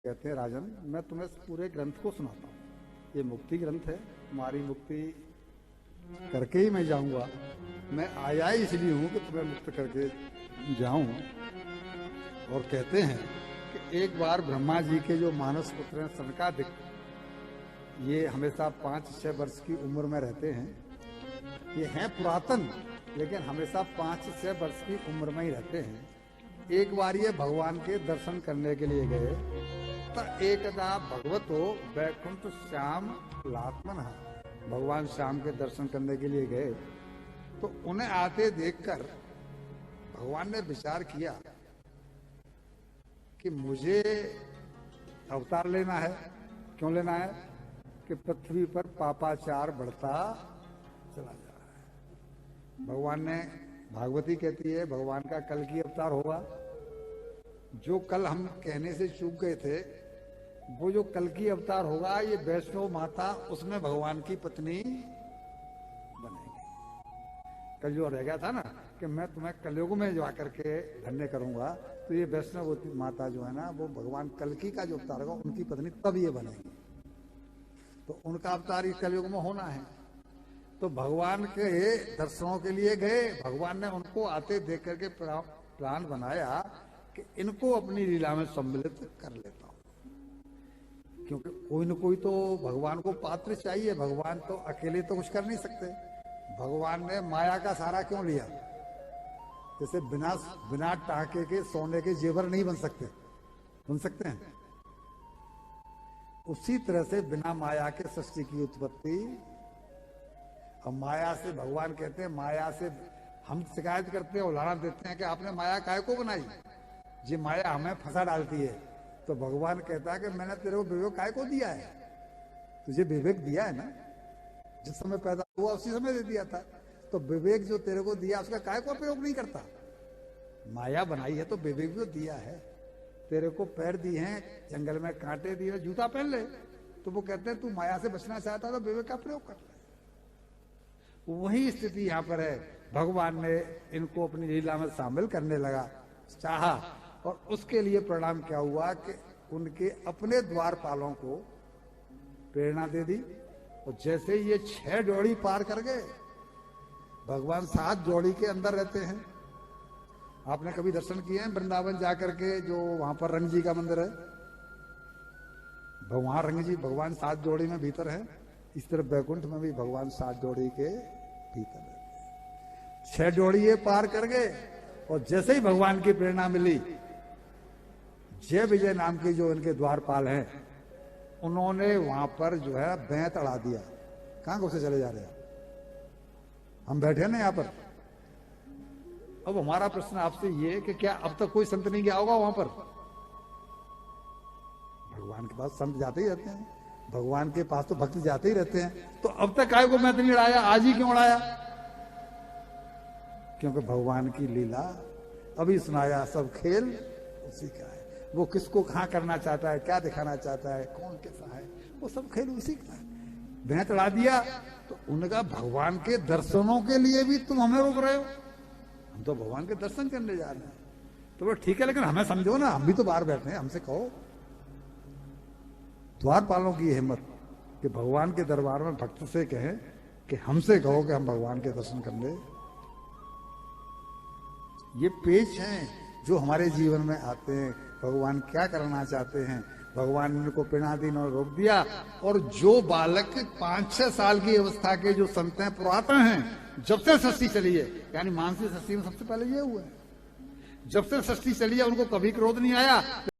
कहते हैं राजन, मैं तुम्हें इस पूरे ग्रंथ को सुनाता हूँ। ये मुक्ति ग्रंथ है, तुम्हारी मुक्ति करके ही मैं जाऊंगा। मैं आया ही इसलिए हूँ कि तुम्हें मुक्त करके जाऊं। और कहते हैं कि एक बार ब्रह्मा जी के जो मानस पुत्र हैं सनकादिक, ये हमेशा 5-6 वर्ष की उम्र में रहते हैं। ये हैं पुरातन, लेकिन हमेशा 5-6 वर्ष की उम्र में ही रहते हैं। एक बार ये भगवान के दर्शन करने के लिए गए तो एकदा भगवतो वैकुंठ श्याम लात्मन, भगवान श्याम के दर्शन करने के लिए गए तो उन्हें आते देखकर भगवान ने विचार किया कि मुझे अवतार लेना है। क्यों लेना है? कि पृथ्वी पर पापाचार बढ़ता चला जा रहा है। भगवान ने, भागवती कहती है भगवान का कल की अवतार होगा। जो कल हम कहने से चूक गए थे, वो जो कल की अवतार होगा, ये वैष्णव माता उसमें भगवान की पत्नी बनेगी। कल जो रह गया था ना कि मैं तुम्हें कलयुग में जा करके धन्य करूंगा, तो ये वैष्णव माता जो है ना, वो भगवान कल्कि का जो अवतार होगा उनकी पत्नी तब ये बनेगी। तो उनका अवतार इस कलयुग में होना है। तो भगवान के दर्शनों के लिए गए, भगवान ने उनको आते देख करके प्लान बनाया कि इनको अपनी लीला में सम्मिलित कर लेता हूं, क्योंकि कोई न कोई तो भगवान को पात्र चाहिए। भगवान तो अकेले तो कुछ कर नहीं सकते। भगवान ने माया का सहारा क्यों लिया? जैसे बिना टाके के सोने के जेवर नहीं बन सकते, बन सकते हैं। उसी तरह से बिना माया के सृष्टि की उत्पत्ति। अब माया से भगवान कहते हैं, माया से हम शिकायत करते हैं, उदाहरण देते हैं कि आपने माया काहे को बनाई, जी माया हमें फंसा डालती है। तो भगवान कहता है कि मैंने तेरे को विवेक काहे को दिया है? तुझे विवेक दिया है ना, जिस समय पैदा हुआ उसी समय दे दिया था। तो विवेक जो तेरे को दिया उसका काहे को प्रयोग नहीं करता? माया बनाई है तो विवेक भी दिया है। तेरे को पैर दिए हैं, जंगल में कांटे दिए, जूता पहन ले। तो वो कहते हैं तू माया से बचना चाहता तो विवेक का प्रयोग कर ले। वही स्थिति यहाँ पर है। भगवान ने इनको अपनी लीला में शामिल करने लगा चाहा, और उसके लिए परिणाम क्या हुआ कि उनके अपने द्वारपालों को प्रेरणा दे दी। और जैसे ये 6 जोड़ी पार कर गए, भगवान 7 जोड़ी के अंदर रहते हैं। आपने कभी दर्शन किए हैं वृंदावन जाकर के, जो वहां पर रंग जी का मंदिर है, वहां रंग जी भगवान 7 जोड़ी में भीतर है। इस तरह बैकुंठ में भी भगवान 7 जोड़ी के भीतर है। 6 जोड़ी ये पार कर गए, और जैसे ही भगवान की प्रेरणा मिली, जय विजय नाम के जो इनके द्वारपाल हैं, उन्होंने वहां पर जो है बैंत अड़ा दिया। कहां को से चले जा रहे हैं? हम बैठे ना यहाँ पर। अब हमारा प्रश्न आपसे ये है कि क्या अब तक कोई संत नहीं गया होगा वहां पर? भगवान के पास संत जाते ही रहते हैं, भगवान के पास तो भक्त जाते ही रहते हैं। तो अब तक काय को मैं नहीं उड़ाया, आज ही क्यों उड़ाया? क्योंकि भगवान की लीला अभी सुनाया, सब खेल उसी का है। वो किसको कहां करना चाहता है, क्या दिखाना चाहता है, कौन कैसा है, वो सब खेल उसी का है। भैंस उड़ा दिया तो उनका भगवान के दर्शनों के लिए भी तुम हमें रोक रहे हो। हम तो भगवान के दर्शन करने जा रहे हैं। तो वो ठीक है, लेकिन हमें समझो ना, हम भी तो बाहर बैठे हैं, हमसे कहो। द्वारपालों की हिम्मत कि भगवान के दरबार में भक्त से कहें कि हमसे कहो कि हम भगवान के दर्शन कर ले। ये पेच हैं जो हमारे जीवन में आते हैं। भगवान क्या करना चाहते हैं? भगवान ने इनको पिंडादीन और रोक दिया। और जो बालक 5-6 साल की अवस्था के जो संत हैं, पुरातन हैं, जब से सृष्टि चली है, यानी मानसी सृष्टि में सबसे पहले ये हुआ है, जब से सृष्टि चली है उनको कभी क्रोध नहीं आया।